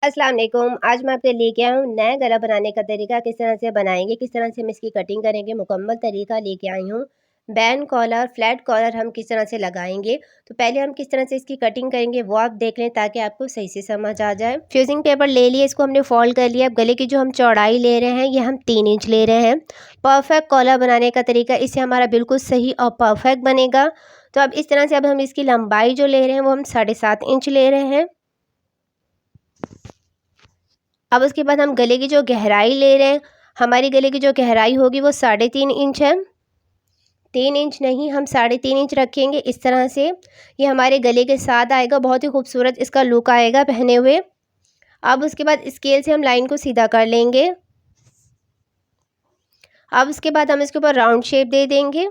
अस्सलाम वालेकुम। आज मैं आपके लेके आया हूँ नया गला बनाने का तरीका, किस तरह से बनाएंगे, किस तरह से हम इसकी कटिंग करेंगे, मुकम्मल तरीका लेके आई हूँ। बैन कॉलर, फ्लैट कॉलर हम किस तरह से लगाएंगे। तो पहले हम किस तरह से इसकी कटिंग करेंगे वो आप देख लें ताकि आपको सही से समझ आ जाए। फ्यूजिंग पेपर ले लिए, इसको हमने फोल्ड कर लिया। अब गले की जो हम चौड़ाई ले रहे हैं ये हम 3 इंच ले रहे हैं। परफेक्ट कॉलर बनाने का तरीका, इससे हमारा बिल्कुल सही और परफेक्ट बनेगा। तो अब इस तरह से अब हम इसकी लंबाई जो ले रहे हैं वो हम 7.5 इंच ले रहे हैं। अब उसके बाद हम गले की जो गहराई ले रहे हैं, हमारी गले की जो गहराई होगी वो 3.5 इंच है। 3 इंच नहीं, हम 3.5 इंच रखेंगे इस तरह से। ये हमारे गले के साथ आएगा, बहुत ही खूबसूरत इसका लुक आएगा पहने हुए। अब उसके बाद स्केल से हम लाइन को सीधा कर लेंगे। अब उसके बाद हम इसके ऊपर राउंड शेप दे देंगे।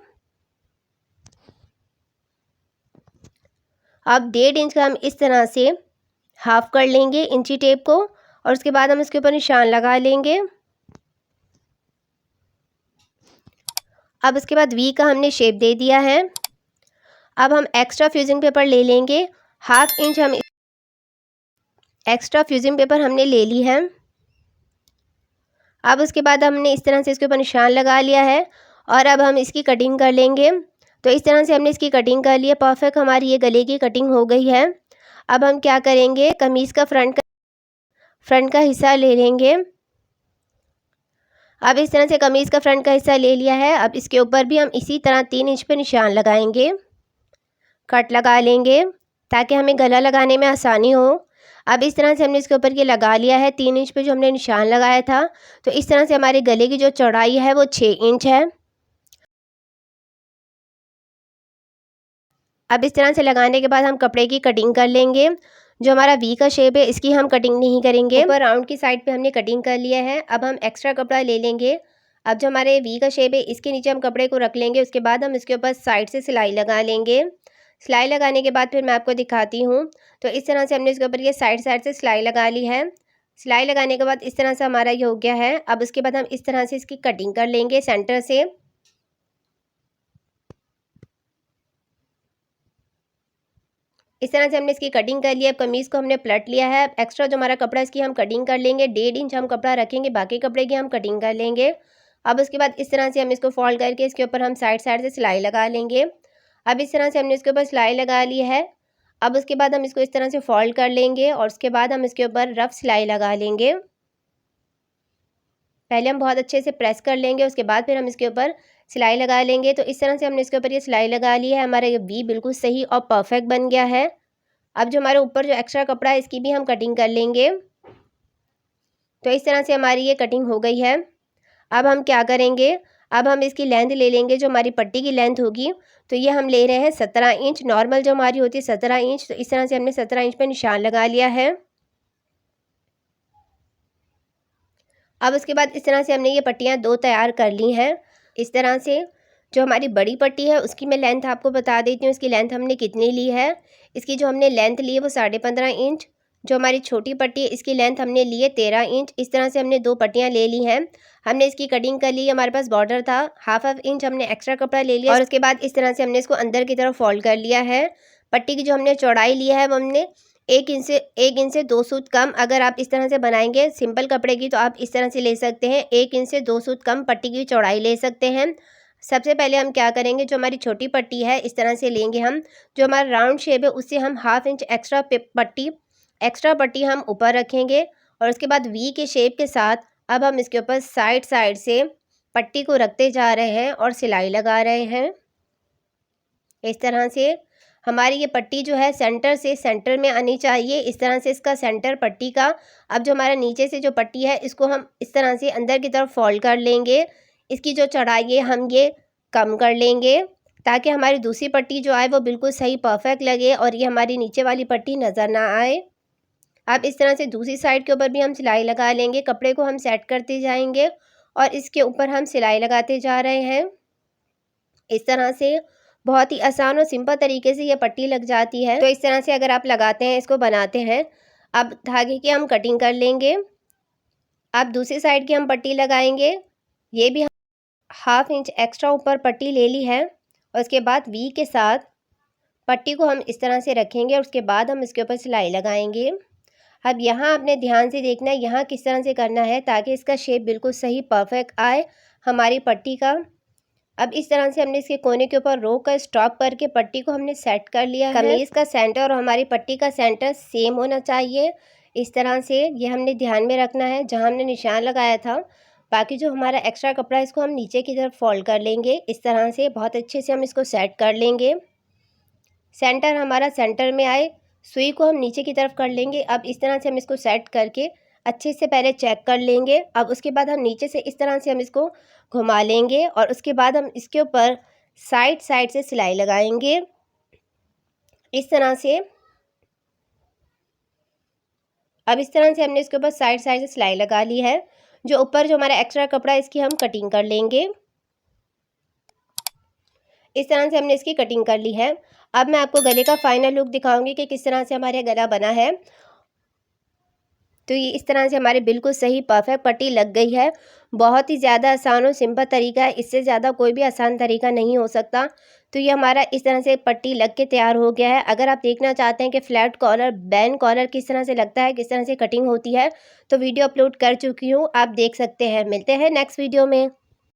अब 1.5 इंच का हम इस तरह से हाफ कर लेंगे इंची टेप को, और उसके बाद हम इसके ऊपर निशान लगा लेंगे। अब उसके बाद वी का हमने शेप दे दिया है। अब हम एक्स्ट्रा फ्यूजिंग पेपर ले लेंगे। 1/2 इंच हम एक्स्ट्रा फ्यूजिंग पेपर हमने ले ली है। अब उसके बाद हमने इस तरह से इसके ऊपर निशान लगा लिया है, और अब हम इसकी कटिंग कर लेंगे। तो इस तरह से हमने इसकी कटिंग कर ली है। परफेक्ट हमारी ये गले की कटिंग हो गई है। अब हम क्या करेंगे, कमीज़ का फ्रंट का हिस्सा ले लेंगे। अब इस तरह से कमीज़ का फ्रंट का हिस्सा ले लिया है। अब इसके ऊपर भी हम इसी तरह 3 इंच पे निशान लगाएंगे, कट लगा लेंगे ताकि हमें गला लगाने में आसानी हो। अब इस तरह से हमने इसके ऊपर ये लगा लिया है 3 इंच पे जो हमने निशान लगाया था। तो इस तरह से हमारे गले की जो चौड़ाई है वो 6 इंच है। अब इस तरह से लगाने के बाद हम कपड़े की कटिंग कर लेंगे। जो हमारा वी का शेप है इसकी हम कटिंग नहीं करेंगे, ऊपर राउंड की साइड पे हमने कटिंग कर लिया है। अब हम एक्स्ट्रा कपड़ा ले लेंगे। अब जो हमारे वी का शेप है इसके नीचे हम कपड़े को रख लेंगे। उसके बाद हम इसके ऊपर साइड से सिलाई लगा लेंगे। सिलाई लगाने के बाद फिर मैं आपको दिखाती हूँ। तो इस तरह से हमने इसके ऊपर ये साइड साइड से सिलाई लगा ली है। सिलाई लगाने के बाद इस तरह से हमारा ये हो गया है। अब उसके बाद हम इस तरह से इसकी कटिंग कर लेंगे सेंटर से। इस तरह से हमने इसकी कटिंग कर लिया। अब कमीज़ को हमने पलट लिया है। अब एक्स्ट्रा जो हमारा कपड़ा इसकी हम कटिंग कर लेंगे। 1.5 इंच हम कपड़ा रखेंगे, बाकी कपड़े की हम कटिंग कर लेंगे। अब उसके बाद इस तरह से हम इसको फोल्ड करके इसके ऊपर हम साइड साइड से सिलाई लगा लेंगे। अब इस तरह से हमने इसके ऊपर सिलाई लगा ली है। अब उसके बाद हम इसको इस तरह से फोल्ड कर लेंगे, और उसके बाद हम इसके ऊपर रफ सिलाई लगा लेंगे। पहले हम बहुत अच्छे से प्रेस कर लेंगे, उसके बाद फिर हम इसके ऊपर सिलाई लगा लेंगे। तो इस तरह से हमने इसके ऊपर ये सिलाई लगा ली है। हमारा ये वी बिल्कुल सही और परफेक्ट बन गया है। अब जो हमारे ऊपर जो एक्स्ट्रा कपड़ा है इसकी भी हम कटिंग कर लेंगे। तो इस तरह से हमारी ये कटिंग हो गई है। अब हम क्या करेंगे, अब हम इसकी लेंथ ले लेंगे। जो हमारी पट्टी की लेंथ होगी तो ये हम ले रहे हैं 17 इंच। नॉर्मल जो हमारी होती है 17 इंच। तो इस तरह से हमने 17 इंच पे निशान लगा लिया है। अब उसके बाद इस तरह से हमने ये पट्टियाँ 2 तैयार कर ली हैं। इस तरह से जो हमारी बड़ी पट्टी है उसकी मैं लेंथ आपको बता देती हूँ। इसकी लेंथ हमने कितनी ली है। इसकी जो हमने लेंथ ली है वो 15.5 इंच। जो हमारी छोटी पट्टी है इसकी लेंथ हमने ली है 13 इंच। इस तरह से हमने 2 पट्टियाँ ले ली हैं। हमने इसकी कटिंग कर ली। हमारे पास बॉर्डर था, हाफ इंच हमने एक्स्ट्रा कपड़ा ले लिया, और उसके बाद इस तरह से हमने इसको अंदर की तरफ फोल्ड कर लिया है। पट्टी की जो हमने चौड़ाई ली है वो हमने 1 इंच से 2 सूत कम। अगर आप इस तरह से बनाएंगे सिंपल कपड़े की तो आप इस तरह से ले सकते हैं। 1 इंच से 2 सूत कम पट्टी की चौड़ाई ले सकते हैं। सबसे पहले हम क्या करेंगे, जो हमारी छोटी पट्टी है इस तरह से लेंगे हम। जो हमारा राउंड शेप है उससे हम 1/2 इंच एक्स्ट्रा पट्टी हम ऊपर रखेंगे, और उसके बाद वी के शेप के साथ अब हम इसके ऊपर साइड साइड से पट्टी को रखते जा रहे हैं और सिलाई लगा रहे हैं। इस तरह से हमारी ये पट्टी जो है सेंटर में आनी चाहिए। इस तरह से इसका सेंटर पट्टी का। अब जो हमारा नीचे से जो पट्टी है इसको हम इस तरह से अंदर की तरफ फोल्ड कर लेंगे। इसकी जो चौड़ाई है हम ये कम कर लेंगे ताकि हमारी दूसरी पट्टी जो आए वो बिल्कुल सही परफेक्ट लगे और ये हमारी नीचे वाली पट्टी नज़र ना आए। अब इस तरह से दूसरी साइड के ऊपर भी हम सिलाई लगा लेंगे। कपड़े को हम सेट करते जाएंगे और इसके ऊपर हम सिलाई लगाते जा रहे हैं। इस तरह से बहुत ही आसान और सिंपल तरीके से ये पट्टी लग जाती है। तो इस तरह से अगर आप लगाते हैं, इसको बनाते हैं। अब धागे की हम कटिंग कर लेंगे। अब दूसरी साइड की हम पट्टी लगाएंगे। ये भी 1/2 इंच एक्स्ट्रा ऊपर पट्टी ले ली है, और उसके बाद वी के साथ पट्टी को हम इस तरह से रखेंगे और उसके बाद हम इसके ऊपर सिलाई लगाएंगे। अब यहाँ आपने ध्यान से देखना है यहाँ किस तरह से करना है ताकि इसका शेप बिल्कुल सही परफेक्ट आए हमारी पट्टी का। अब इस तरह से हमने इसके कोने के ऊपर रोक कर स्टॉप करके पट्टी को हमने सेट कर लिया है। कमीज़ का सेंटर और हमारी पट्टी का सेंटर सेम होना चाहिए। इस तरह से ये हमने ध्यान में रखना है जहाँ हमने निशान लगाया था। बाकी जो हमारा एक्स्ट्रा कपड़ा है इसको हम नीचे की तरफ फोल्ड कर लेंगे। इस तरह से बहुत अच्छे से हम इसको सेट कर लेंगे। सेंटर हमारा सेंटर में आए, सुई को हम नीचे की तरफ कर लेंगे। अब इस तरह से हम इसको सेट करके अच्छे से पहले चेक कर लेंगे। अब उसके बाद हम नीचे से इस तरह से हम इसको घुमा लेंगे और उसके बाद हम इसके ऊपर साइड साइड से सिलाई लगाएंगे इस तरह से। अब इस तरह से हमने इसके ऊपर साइड साइड से सिलाई लगा ली है। जो ऊपर जो हमारा एक्स्ट्रा कपड़ा है इसकी हम कटिंग कर लेंगे। इस तरह से हमने इसकी कटिंग कर ली है। अब मैं आपको गले का फाइनल लुक दिखाऊंगी कि किस तरह से हमारे गला बना है। तो ये इस तरह से हमारे बिल्कुल सही परफेक्ट पट्टी लग गई है। बहुत ही ज़्यादा आसान और सिंपल तरीका है, इससे ज़्यादा कोई भी आसान तरीका नहीं हो सकता। तो ये हमारा इस तरह से पट्टी लग के तैयार हो गया है। अगर आप देखना चाहते हैं कि फ्लैट कॉलर बैन कॉलर किस तरह से लगता है, किस तरह से कटिंग होती है, तो वीडियो अपलोड कर चुकी हूँ, आप देख सकते हैं। मिलते हैं नेक्स्ट वीडियो में।